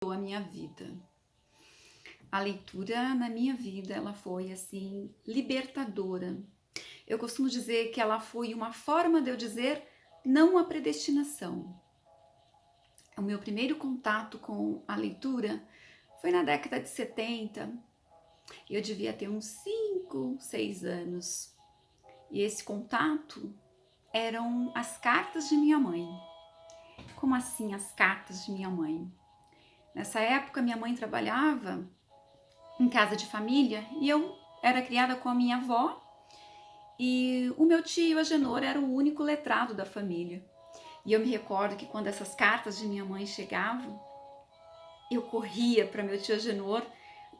a minha vida. A leitura na minha vida, ela foi assim libertadora. Eu costumo dizer que ela foi uma forma de eu dizer não à predestinação. O meu primeiro contato com a leitura foi na década de 70. Eu devia ter uns 5, 6 anos. E esse contato eram as cartas de minha mãe. Como assim as cartas de minha mãe? Nessa época, minha mãe trabalhava em casa de família e eu era criada com a minha avó e o meu tio Agenor era o único letrado da família. E eu me recordo que quando essas cartas de minha mãe chegavam, eu corria para meu tio Agenor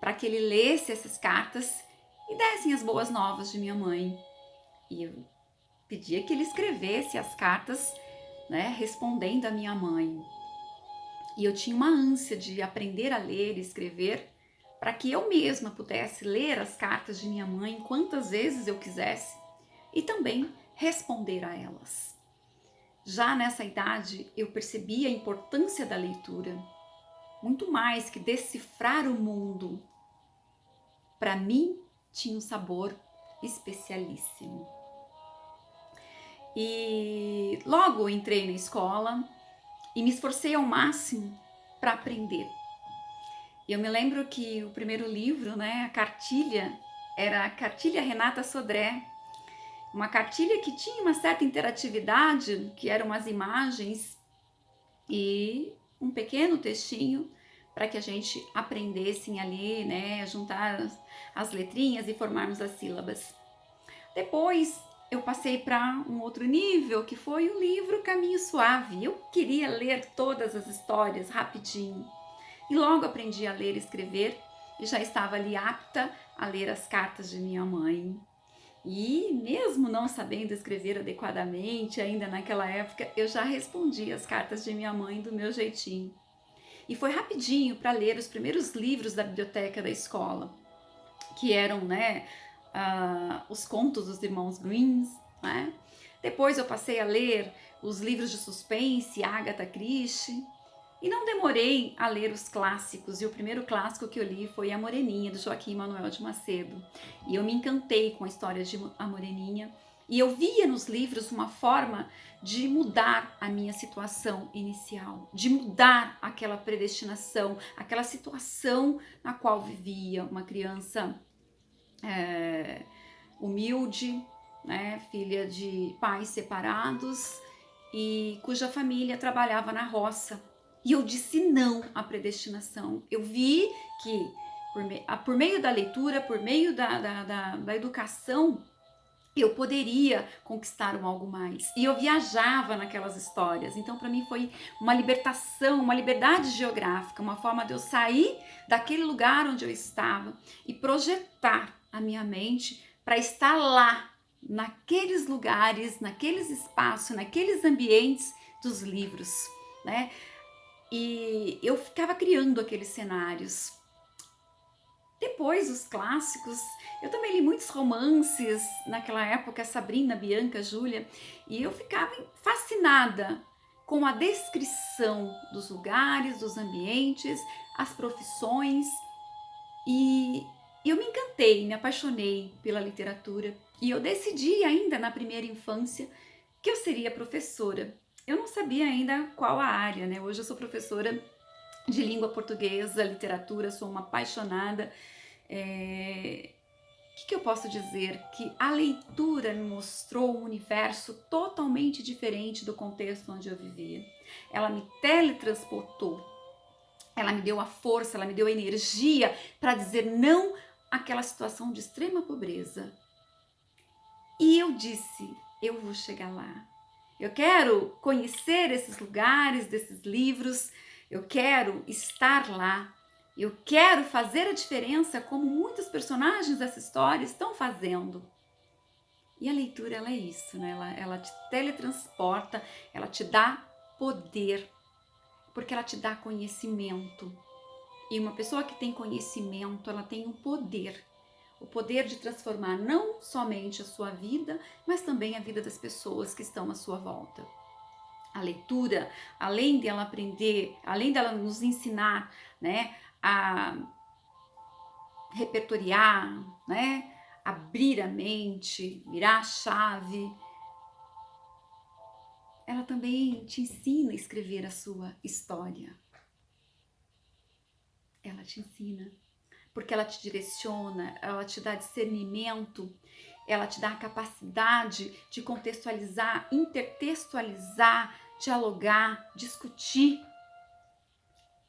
para que ele lesse essas cartas e dessem as boas novas de minha mãe. E eu pedia que ele escrevesse as cartas, né, respondendo a minha mãe. E eu tinha uma ânsia de aprender a ler e escrever para que eu mesma pudesse ler as cartas de minha mãe quantas vezes eu quisesse e também responder a elas. Já nessa idade eu percebi a importância da leitura, muito mais que decifrar o mundo. Para mim tinha um sabor especialíssimo. E logo entrei na escola e me esforcei ao máximo para aprender. E eu me lembro que o primeiro livro, né, a cartilha, era a Cartilha Renata Sodré. Uma cartilha que tinha uma certa interatividade, que eram umas imagens e um pequeno textinho para que a gente aprendesse ali, né, juntar as letrinhas e formarmos as sílabas. Depois eu passei para um outro nível, que foi o livro Caminho Suave. Eu queria ler todas as histórias rapidinho. E logo aprendi a ler e escrever e já estava ali apta a ler as cartas de minha mãe. E mesmo não sabendo escrever adequadamente, ainda naquela época, eu já respondia as cartas de minha mãe do meu jeitinho. E foi rapidinho para ler os primeiros livros da biblioteca da escola, que eram, né, os contos dos irmãos Grimm, né? Depois eu passei a ler os livros de suspense, Agatha Christie, e não demorei a ler os clássicos, e o primeiro clássico que eu li foi A Moreninha, do Joaquim Manuel de Macedo. E eu me encantei com a história de A Moreninha, e eu via nos livros uma forma de mudar a minha situação inicial, de mudar aquela predestinação, aquela situação na qual vivia uma criança humilde, né, filha de pais separados e cuja família trabalhava na roça. E eu disse não à predestinação. Eu vi que por meio da leitura, por meio da educação, eu poderia conquistar um algo mais. E eu viajava naquelas histórias. Então, para mim, foi uma libertação, uma liberdade geográfica, uma forma de eu sair daquele lugar onde eu estava e projetar a minha mente para estar lá, naqueles lugares, naqueles espaços, naqueles ambientes dos livros, né? E eu ficava criando aqueles cenários. Depois, os clássicos, eu também li muitos romances naquela época, Sabrina, Bianca, Júlia, e eu ficava fascinada com a descrição dos lugares, dos ambientes, as profissões, e eu me encantei, me apaixonei pela literatura, e eu decidi ainda na primeira infância que eu seria professora. Eu não sabia ainda qual a área, né? Hoje eu sou professora de língua portuguesa, literatura, sou uma apaixonada. Que eu posso dizer? Que a leitura me mostrou um universo totalmente diferente do contexto onde eu vivia. Ela me teletransportou, ela me deu a força, ela me deu a energia para dizer não àquela situação de extrema pobreza. E eu disse, eu vou chegar lá. Eu quero conhecer esses lugares, desses livros, eu quero estar lá, eu quero fazer a diferença como muitos personagens dessa história estão fazendo. E a leitura, ela é isso, né? Ela te teletransporta, ela te dá poder, porque ela te dá conhecimento. E uma pessoa que tem conhecimento, ela tem o poder de transformar não somente a sua vida, mas também a vida das pessoas que estão à sua volta. A leitura, além dela aprender, além dela nos ensinar, né, a repertoriar, né, abrir a mente, virar a chave, ela também te ensina a escrever a sua história. Ela te ensina, porque ela te direciona, ela te dá discernimento, ela te dá a capacidade de contextualizar, intertextualizar, dialogar, discutir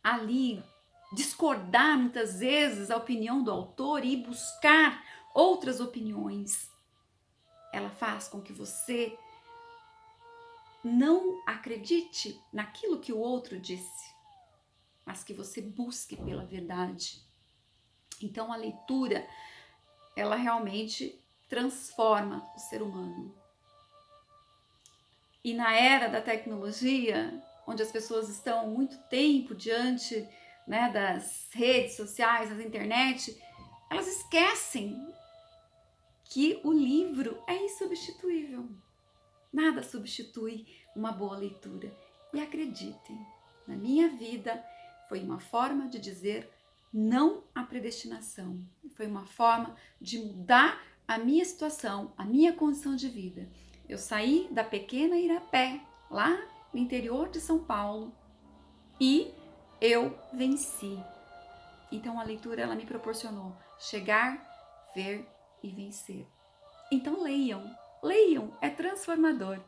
ali, discordar muitas vezes a opinião do autor e buscar outras opiniões. Ela faz com que você não acredite naquilo que o outro disse, mas que você busque pela verdade. Então a leitura, ela realmente transforma o ser humano. E na era da tecnologia, onde as pessoas estão muito tempo diante, né, das redes sociais, da internet, elas esquecem que o livro é insubstituível. Nada substitui uma boa leitura. E acreditem, na minha vida foi uma forma de dizer não à predestinação. Foi uma forma de mudar a minha situação, a minha condição de vida. Eu saí da pequena Irapé, lá no interior de São Paulo, e eu venci. Então a leitura, ela me proporcionou chegar, ver e vencer. Então leiam, é transformador.